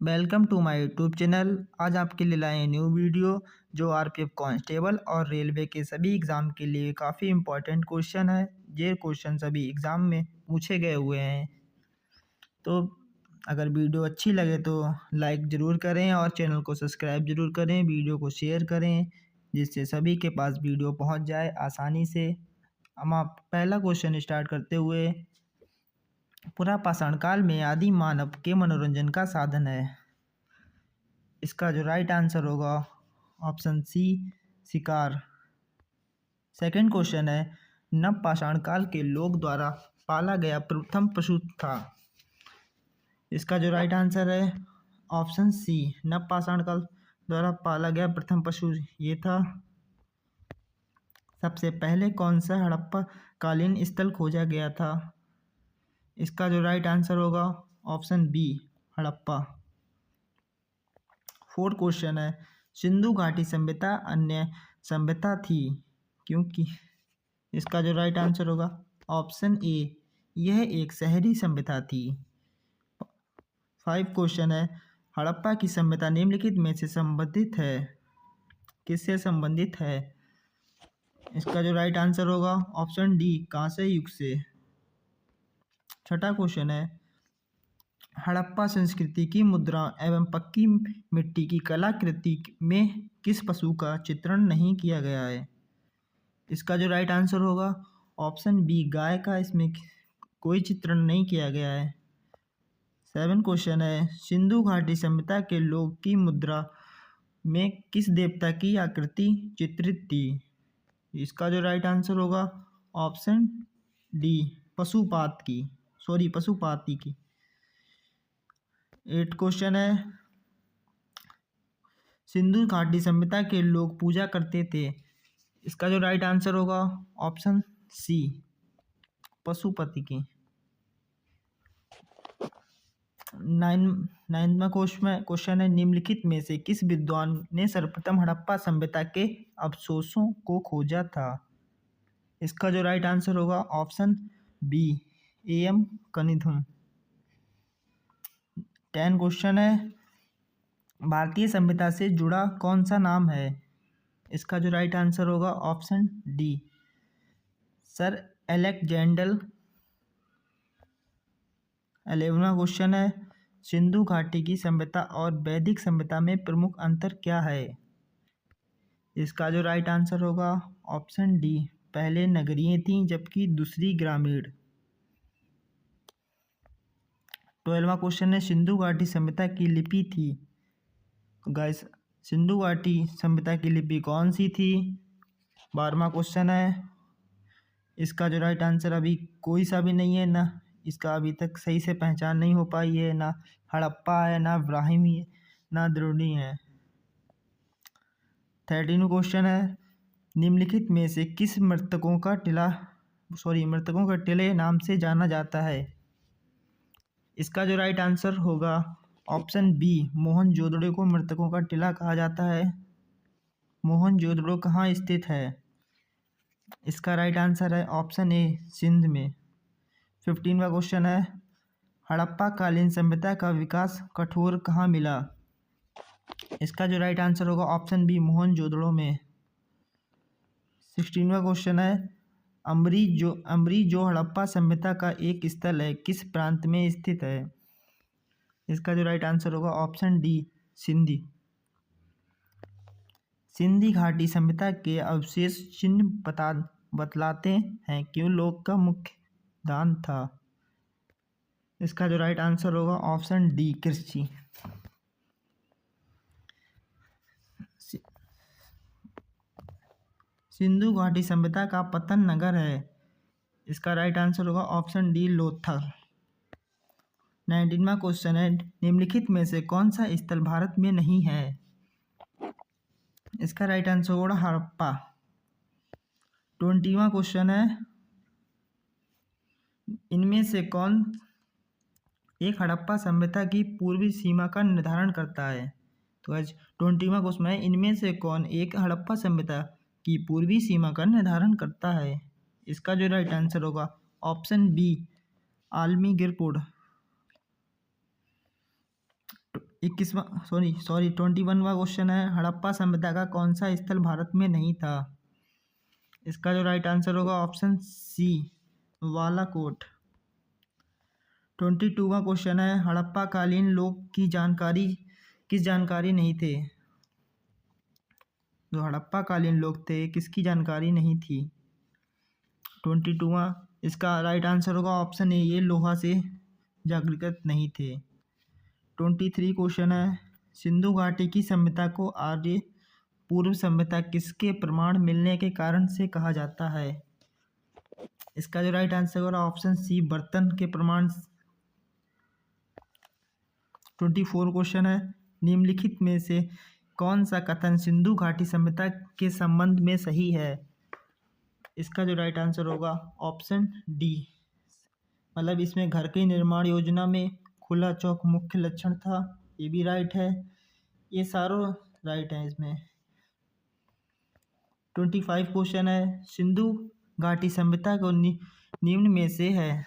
Welcome to my YouTube channel. आज आपके लिए लाए हैं न्यू वीडियो जो आरपीएफ कांस्टेबल और रेलवे के सभी एग्ज़ाम के लिए काफ़ी इम्पोर्टेंट क्वेश्चन है। ये क्वेश्चन सभी एग्ज़ाम में पूछे गए हुए हैं। तो अगर वीडियो अच्छी लगे तो लाइक ज़रूर करें और चैनल को सब्सक्राइब ज़रूर करें, वीडियो को शेयर करें जिससे सभी के पास वीडियो पहुँच जाए आसानी से। हम आप पहला क्वेश्चन स्टार्ट करते हुए, पुरा पाषाण काल में आदि मानव के मनोरंजन का साधन है। इसका जो राइट आंसर होगा ऑप्शन सी, शिकार। सेकंड क्वेश्चन है, नव पाषाण काल के लोग द्वारा पाला गया प्रथम पशु था। इसका जो राइट आंसर है ऑप्शन सी, नव पाषाण काल द्वारा पाला गया प्रथम पशु ये था। सबसे पहले कौन सा हड़प्पा कालीन स्थल खोजा गया था। इसका जो राइट आंसर होगा option B, Harappa. Fourth question है, सिंधु घाटी सभ्यता अन्य सभ्यता थी क्योंकि। इसका जो राइट आंसर होगा ऑप्शन ए, यह एक शहरी सभ्यता थी। 5 क्वेश्चन है, हड़प्पा की सभ्यता निम्नलिखित में से संबंधित है, किससे संबंधित है। इसका जो राइट आंसर होगा ऑप्शन डी, कांस्य युग से। छठा क्वेश्चन है, हड़प्पा संस्कृति की मुद्रा एवं पक्की मिट्टी की कलाकृति में किस पशु का चित्रण नहीं किया गया है। इसका जो राइट आंसर होगा ऑप्शन बी, गाय का इसमें कोई चित्रण नहीं किया गया है। 7 क्वेश्चन है, सिंधु घाटी सभ्यता के लोग की मुद्रा में किस देवता की आकृति चित्रित थी। इसका जो राइट आंसर होगा ऑप्शन डी, पशुपाति की। 8 क्वेश्चन है, सिंधु घाटी सभ्यता के लोग पूजा करते थे। इसका जो राइट आंसर होगा ऑप्शन सी, पशुपति की। 9वां क्वेश्चन है, निम्नलिखित में से किस विद्वान ने सर्वप्रथम हड़प्पा सभ्यता के अवशेषों को खोजा था। इसका जो राइट आंसर होगा option B, M Cunningham. 10 question है, भारतीय सभ्यता से जुड़ा कौन सा नाम है। इसका जो राइट आंसर होगा ऑप्शन डी, सर अलेक्जेंडर। 11वां क्वेश्चन है, सिंधु घाटी की सभ्यता और वैदिक सभ्यता में प्रमुख अंतर क्या है। इसका जो राइट आंसर होगा ऑप्शन डी, पहले नगरीय थी जबकि दूसरी ग्रामीण। 12वां क्वेश्चन है, सिंधु घाटी सभ्यता की लिपि थी। गाइस, सिंधु घाटी सभ्यता की लिपि कौन सी थी। 12वां क्वेश्चन है, इसका जो राइट आंसर अभी कोई सा भी नहीं है, ना इसका अभी तक सही से पहचान नहीं हो पाई है, ना हड़प्पा है, ना ब्राह्मी है, ना द्रोणी है। 13वां क्वेश्चन है, निम्नलिखित में से किस मृतकों का टिले नाम से जाना जाता है। इसका जो राइट आंसर होगा ऑप्शन बी, मोहनजोदड़ो को मृतकों का टिला कहा जाता है। मोहनजोदड़ो कहाँ स्थित है। इसका राइट आंसर है ऑप्शन ए, सिंध में। 15वां क्वेश्चन है, हड़प्पा कालीन सभ्यता का विकास कठोर कहाँ मिला। इसका जो राइट आंसर होगा ऑप्शन बी, मोहनजोदड़ो में। 16वां क्वेश्चन है, अमरी जो हड़प्पा सभ्यता का एक स्थल है किस प्रांत में स्थित है। इसका जो राइट आंसर होगा ऑप्शन डी, सिंधी। सिंधी घाटी सभ्यता के अवशेष चिन्ह बतलाते हैं क्यों लोग का मुख्य दान था। इसका जो राइट आंसर होगा ऑप्शन डी, कृषि। सिंधु घाटी सभ्यता का पतन नगर है। इसका राइट आंसर होगा ऑप्शन डी, लोथल। 19वां क्वेश्चन है, निम्नलिखित में से कौन सा स्थल भारत में नहीं है। इसका राइट आंसर होगा हड़प्पा। 20वां क्वेश्चन है, इनमें से कौन एक हड़प्पा सभ्यता की पूर्वी सीमा का निर्धारण करता है। तो आज 20वां क्वेश्चन है, इनमें से कौन एक हड़प्पा सभ्यता की पूर्वी सीमा का निर्धारण करता है। इसका जो राइट आंसर होगा ऑप्शन बी, आलमी गिरपुड। 21वां 21वां क्वेश्चन है, हड़प्पा सभ्यता का कौन सा स्थल भारत में नहीं था? इसका जो राइट आंसर होगा ऑप्शन सी, बालाकोट। 22वां क्वेश्चन है, हड़प्पा कालीन लोग की जानकारी किस जानकारी नहीं थे? जो हड़प्पा कालीन लोग थे किसकी जानकारी नहीं थी? 22वां, इसका राइट आंसर होगा ऑप्शन ए, ये लोहा से जागरूक नहीं थे। 23 क्वेश्चन है, सिंधु घाटी की सभ्यता को आर्य पूर्व सभ्यता किसके प्रमाण मिलने के कारण से कहा जाता है? इसका जो राइट आंसर होगा ऑप्शन सी, बर्तन के प्रमाण। 24 क्वेश्चन है, निम्नलिखित में से कौन सा कथन सिंधु घाटी सभ्यता के संबंध में सही है? इसका जो राइट आंसर होगा ऑप्शन डी, मतलब इसमें घर के निर्माण योजना में खुला चौक मुख्य लक्षण था, ये भी राइट है, ये सारों राइट है इसमें। 25 क्वेश्चन है, सिंधु घाटी सभ्यता को निम्न में से है?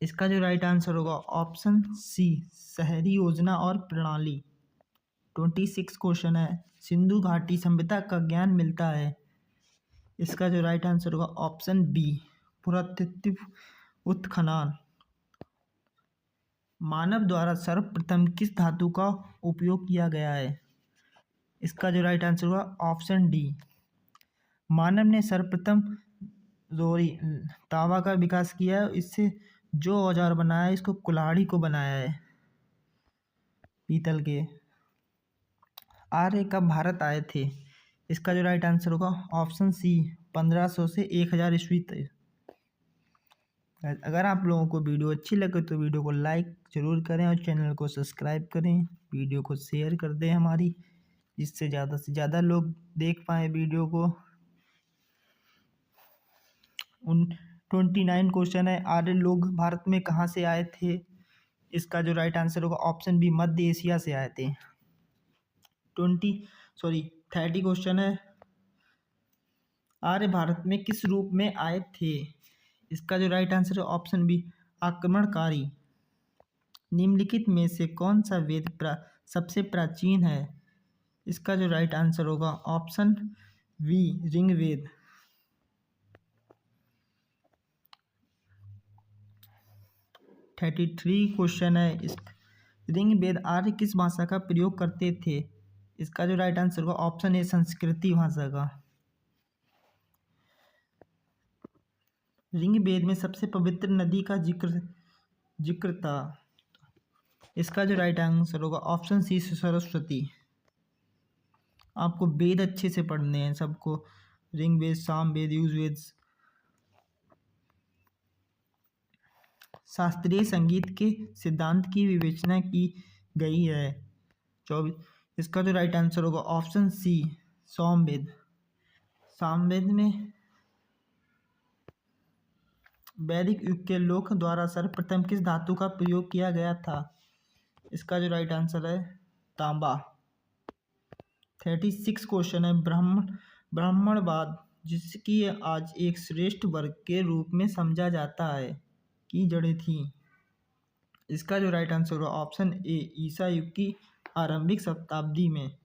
इसका जो राइट आंसर होगा ऑप्शन सी, शहरी योजना और प्रणाली। 26 क्वेश्चन है, सिंधु घाटी सभ्यता का ज्ञान मिलता है? इसका जो राइट आंसर होगा ऑप्शन बी, पुरातत्व उत्खनन। मानव द्वारा सर्वप्रथम किस धातु का उपयोग किया गया है? इसका जो राइट आंसर होगा ऑप्शन डी, मानव ने सर्वप्रथम तांबा का विकास किया है, इससे जो औजार बनाया है इसको कुल्हाड़ी को बनाया है पीतल के। आर्य कब भारत आए थे? इसका जो राइट आंसर होगा ऑप्शन सी, 1500 से 1000 ईस्वी तक। अगर आप लोगों को वीडियो अच्छी लगे तो वीडियो को लाइक ज़रूर करें और चैनल को सब्सक्राइब करें, वीडियो को शेयर कर दें हमारी, जिससे ज़्यादा से ज़्यादा लोग देख पाएँ वीडियो को। 29 क्वेश्चन है, आर्य लोग भारत में कहाँ से आए थे? इसका जो राइट आंसर होगा ऑप्शन बी, मध्य एशिया से आए थे। 30 क्वेश्चन है, आर्य भारत में किस रूप में आए थे? इसका जो राइट आंसर है ऑप्शन बी, आक्रमणकारी। निम्नलिखित में से कौन सा वेद सबसे प्राचीन है? इसका जो राइट आंसर होगा ऑप्शन बी, ऋग्वेद। 33 क्वेश्चन है, ऋग्वेद आर्य किस भाषा का प्रयोग करते थे? इसका जो राइट आंसर होगा ऑप्शन ए, संस्कृति भाषा का। ऋग्वेद में सबसे पवित्र नदी का जिक्र था? इसका जो राइट आंसर होगा ऑप्शन सी, सरस्वती। आपको वेद अच्छे से पढ़ने हैं सबको, ऋग्वेद, सामवेद, यजुर्वेद। शास्त्रीय संगीत के सिद्धांत की विवेचना की गई है? 24, इसका जो राइट आंसर होगा ऑप्शन सी, सामवेद। सामवेद में वैदिक युग के लोक द्वारा सर्वप्रथम किस धातु का प्रयोग किया गया था? इसका जो राइट आंसर है तांबा। 36 क्वेश्चन है, ब्राह्मणवाद जिसकी आज एक श्रेष्ठ वर्ग के रूप में समझा जाता है की जड़ें थी? इसका जो राइट आंसर होगा ऑप्शन ए, ईसा युग की आरंभिक शताब्दी में।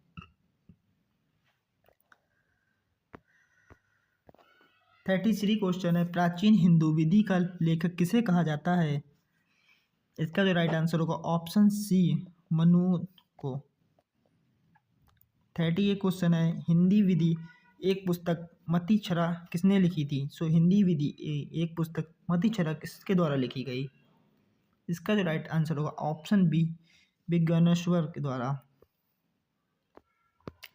33 क्वेश्चन है, प्राचीन हिंदू विधि का लेखक किसे कहा जाता है? इसका जो राइट आंसर होगा ऑप्शन सी, मनु को। 38 क्वेश्चन है, हिंदी विधि एक पुस्तक मतिछरा किसने लिखी थी? हिंदी विधि एक पुस्तक मतिछरा किसके द्वारा लिखी गई? इसका जो राइट आंसर होगा ऑप्शन बी, विज्ञानेश्वर के द्वारा।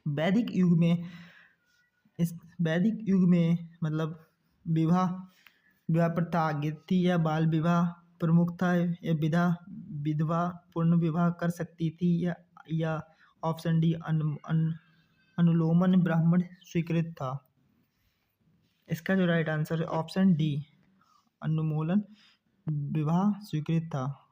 वैदिक युग में मतलब विवाह प्रथा आगे थी या बाल विवाह प्रमुख था, या विधवा पूर्ण विवाह कर सकती थी, या ऑप्शन डी, अनुलोमन ब्राह्मण स्वीकृत था? इसका जो राइट आंसर है ऑप्शन डी, अनुलोमन विवाह स्वीकृत था।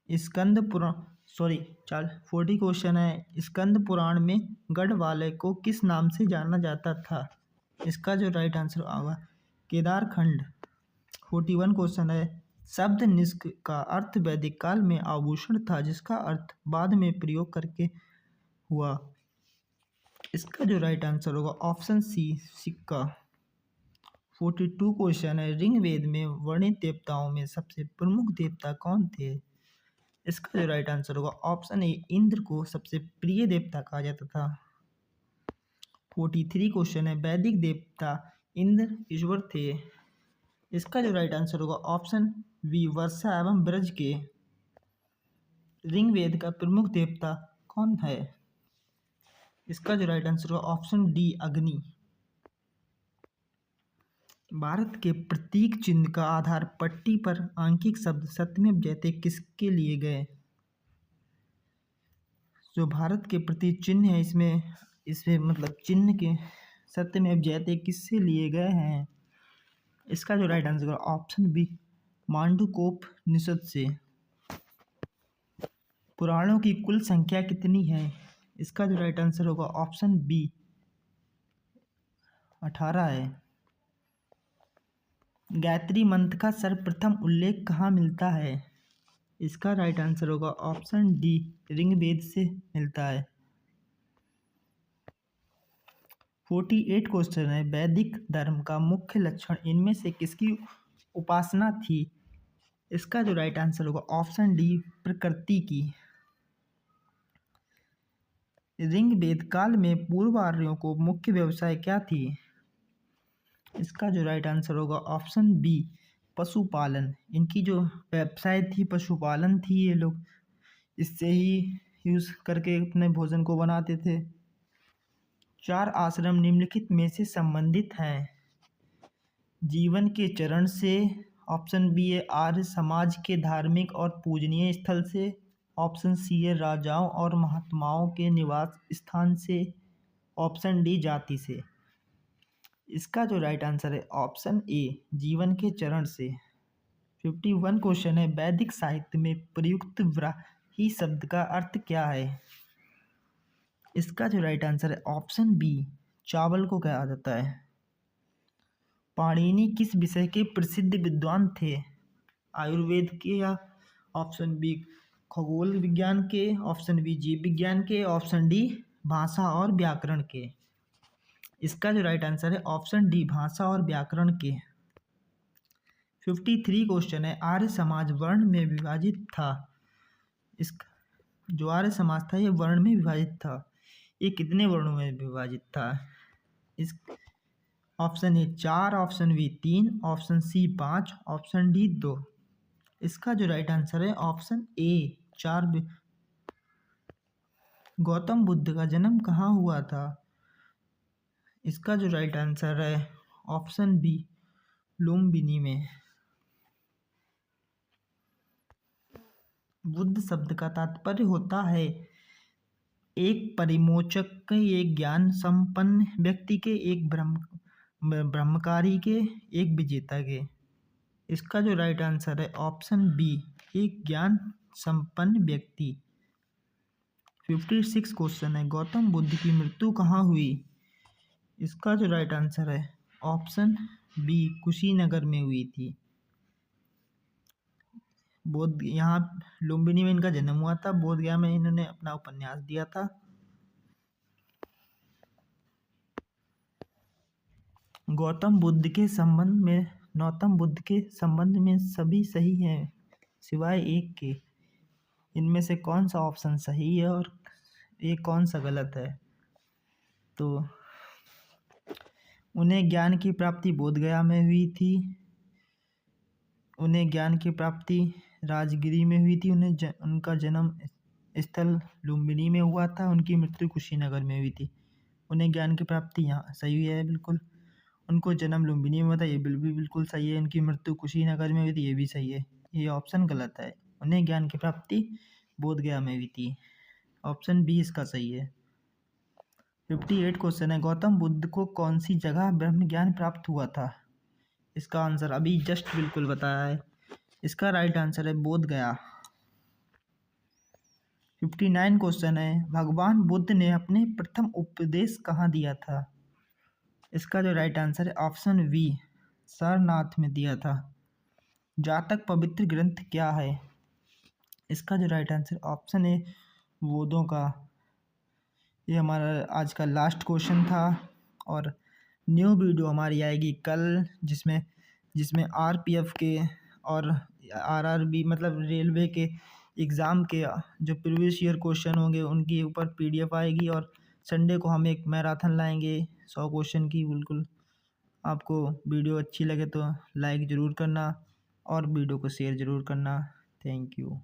40 क्वेश्चन है, स्कंद पुराण में गढ़वाले को किस नाम से जाना जाता था? इसका जो राइट आंसर होगा केदारखंड। 41 क्वेश्चन है, शब्द निष्क का अर्थ वैदिक काल में आभूषण था, जिसका अर्थ बाद में प्रयोग करके हुआ। इसका जो राइट आंसर होगा ऑप्शन सी, सिक्का। 42 क्वेश्चन है, ऋग्वेद में वर्णित देवताओं में सबसे प्रमुख देवता कौन थे? इसका जो राइट आंसर होगा ऑप्शन ए, इंद्र को सबसे प्रिय देवता कहा जाता था। 43 क्वेश्चन है, वैदिक देवता इंद्र ईश्वर थे। इसका जो राइट आंसर होगा ऑप्शन बी, वर्षा एवं ब्रज के। ऋग्वेद का प्रमुख देवता कौन है? इसका जो राइट आंसर होगा ऑप्शन डी, अग्नि। भारत के प्रतीक चिन्ह का आधार पट्टी पर आंकिक शब्द सत्यमेव जयते किसके लिए गए? जो भारत के प्रतीक चिन्ह है, इसमें मतलब चिन्ह के सत्यमेव जयते किससे लिए गए हैं? इसका जो राइट आंसर है ऑप्शन बी, मांडूकोपनिषद से। पुराणों की कुल संख्या कितनी है? इसका जो राइट आंसर होगा ऑप्शन बी, 18 है। गायत्री मंत्र का सर्वप्रथम उल्लेख कहाँ मिलता है? इसका राइट आंसर होगा ऑप्शन डी, ऋग्वेद से मिलता है। 48 क्वेश्चन है, वैदिक धर्म का मुख्य लक्षण इनमें से किसकी उपासना थी? इसका जो राइट आंसर होगा ऑप्शन डी, प्रकृति की। ऋग्वेद काल में पूर्व आर्यों को मुख्य व्यवसाय क्या थी? इसका जो राइट आंसर होगा ऑप्शन बी, पशुपालन। इनकी जो व्यवसाय थी पशुपालन थी। ये लोग इससे ही यूज करके अपने भोजन को बनाते थे। 4 आश्रम निम्नलिखित में से संबंधित हैं? जीवन के चरण से, ऑप्शन बी है आर्य समाज के धार्मिक और पूजनीय स्थल से, ऑप्शन सी है राजाओं और महात्माओं के निवास स्थान से, ऑप्शन डी जाति से। इसका जो राइट आंसर है ऑप्शन ए, जीवन के चरण से। 51 क्वेश्चन है, वैदिक साहित्य में प्रयुक्त व्राही शब्द का अर्थ क्या है? इसका जो राइट आंसर है ऑप्शन बी, चावल को कहा जाता है। पाणिनि किस विषय के प्रसिद्ध विद्वान थे? आयुर्वेद के, या ऑप्शन बी खगोल विज्ञान के, ऑप्शन बी जीव विज्ञान के, ऑप्शन डी भाषा और व्याकरण के। इसका जो राइट आंसर है ऑप्शन डी, भाषा और व्याकरण के। 53 क्वेश्चन है, आर्य समाज वर्ण में विभाजित था। जो आर्य समाज था ये वर्ण में विभाजित था। ये कितने वर्णों में विभाजित था? इस option A 4, option B 3, option C 5, option D 2। इसका जो राइट आंसर है ऑप्शन ए, 4। गौतम बुद्ध का जन्म कहाँ हुआ था? इसका जो राइट आंसर है ऑप्शन बी, लुम्बिनी में। बुद्ध शब्द का तात्पर्य होता है एक परिमोचक, एक ज्ञान संपन्न व्यक्ति के, एक ब्रह्मकारी के, एक विजेता के। इसका जो राइट आंसर है ऑप्शन बी, एक ज्ञान संपन्न व्यक्ति। 56 क्वेश्चन है, गौतम बुद्ध की मृत्यु कहाँ हुई? इसका जो राइट आंसर है ऑप्शन बी, कुशीनगर में हुई थी। बोध, यहाँ लुम्बिनी में इनका जन्म हुआ था। बोधगया में इन्होंने अपना उपन्यास दिया था। गौतम बुद्ध के संबंध में, गौतम बुद्ध के संबंध में सभी सही हैं सिवाय एक के। इनमें से कौन सा ऑप्शन सही है और ये कौन सा गलत है? तो उन्हें ज्ञान की प्राप्ति बोधगया में हुई थी। उन्हें ज्ञान की प्राप्ति राजगिरी में हुई थी। उनका जन्म स्थल लुम्बिनी में हुआ था। उनकी मृत्यु कुशीनगर में हुई थी। उन्हें ज्ञान की प्राप्ति यहाँ सही है बिल्कुल। उनको जन्म लुम्बिनी में हुआ था, ये बिल्कुल सही है। उनकी मृत्यु कुशीनगर में हुई थी, ये भी सही है। ये ऑप्शन गलत है। उन्हें ज्ञान की प्राप्ति बोधगया में हुई थी। ऑप्शन बी इसका सही है। 58 क्वेश्चन है, गौतम बुद्ध को कौन सी जगह ब्रह्म ज्ञान प्राप्त हुआ था? इसका आंसर अभी जस्ट बिल्कुल बताया है। इसका राइट आंसर है बोधगया। 59 क्वेश्चन है, भगवान बुद्ध ने अपने प्रथम उपदेश कहाँ दिया था? इसका जो राइट आंसर है ऑप्शन बी, सारनाथ में दिया था। जातक पवित्र ग्रंथ क्या है? इसका जो राइट आंसर ऑप्शन है वेदों का। ये हमारा आज का लास्ट क्वेश्चन था और न्यू वीडियो हमारी आएगी कल, जिसमें जिसमें आरपीएफ के और आरआरबी मतलब रेलवे के एग्ज़ाम के जो प्रीवियस ईयर क्वेश्चन होंगे उनके ऊपर पीडीएफ आएगी। और संडे को हम एक मैराथन लाएंगे 100 क्वेश्चन की। बिल्कुल, आपको वीडियो अच्छी लगे तो लाइक ज़रूर करना और वीडियो को शेयर ज़रूर करना। Thank you.